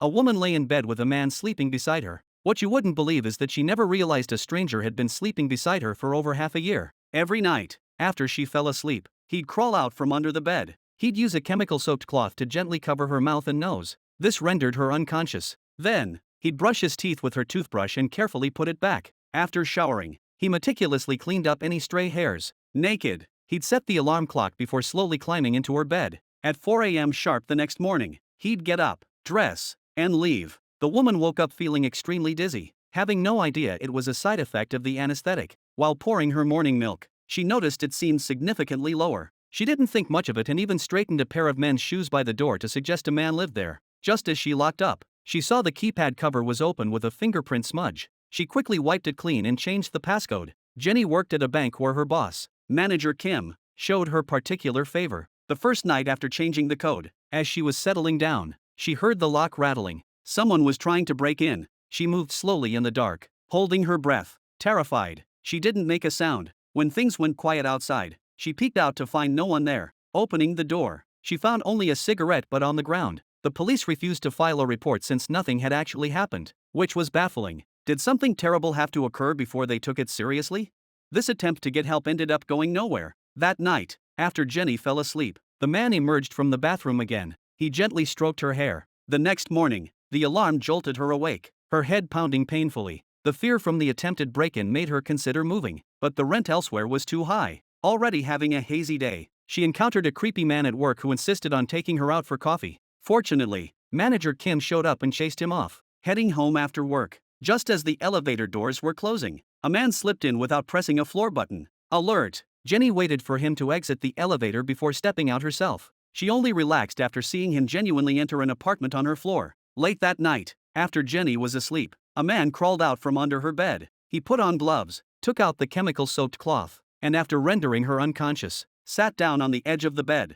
A woman lay in bed with a man sleeping beside her. What you wouldn't believe is that she never realized a stranger had been sleeping beside her for over half a year. Every night, after she fell asleep, he'd crawl out from under the bed. He'd use a chemical-soaked cloth to gently cover her mouth and nose. This rendered her unconscious. Then, he'd brush his teeth with her toothbrush and carefully put it back. After showering, he meticulously cleaned up any stray hairs. Naked, he'd set the alarm clock before slowly climbing into her bed. At 4 a.m. sharp the next morning, he'd get up, dress, and leave. The woman woke up feeling extremely dizzy, having no idea it was a side effect of the anesthetic. While pouring her morning milk, she noticed it seemed significantly lower. She didn't think much of it and even straightened a pair of men's shoes by the door to suggest a man lived there. Just as she locked up, she saw the keypad cover was open with a fingerprint smudge. She quickly wiped it clean and changed the passcode. Jenny worked at a bank where her boss, Manager Kim, showed her particular favor. The first night after changing the code, as she was settling down, she heard the lock rattling. Someone was trying to break in. She moved slowly in the dark, holding her breath, terrified. She didn't make a sound. When things went quiet outside, she peeked out to find no one there. Opening the door, she found only a cigarette butt on the ground. The police refused to file a report since nothing had actually happened, which was baffling. Did something terrible have to occur before they took it seriously? This attempt to get help ended up going nowhere. That night, after Jenny fell asleep, the man emerged from the bathroom again. He gently stroked her hair. The next morning, the alarm jolted her awake, her head pounding painfully. The fear from the attempted break-in made her consider moving, but the rent elsewhere was too high. Already having a hazy day, she encountered a creepy man at work who insisted on taking her out for coffee. Fortunately, Manager Kim showed up and chased him off. Heading home after work, just as the elevator doors were closing, a man slipped in without pressing a floor button. Alert! Jenny waited for him to exit the elevator before stepping out herself. She only relaxed after seeing him genuinely enter an apartment on her floor. Late that night, after Jenny was asleep, a man crawled out from under her bed. He put on gloves, took out the chemical-soaked cloth, and after rendering her unconscious, sat down on the edge of the bed.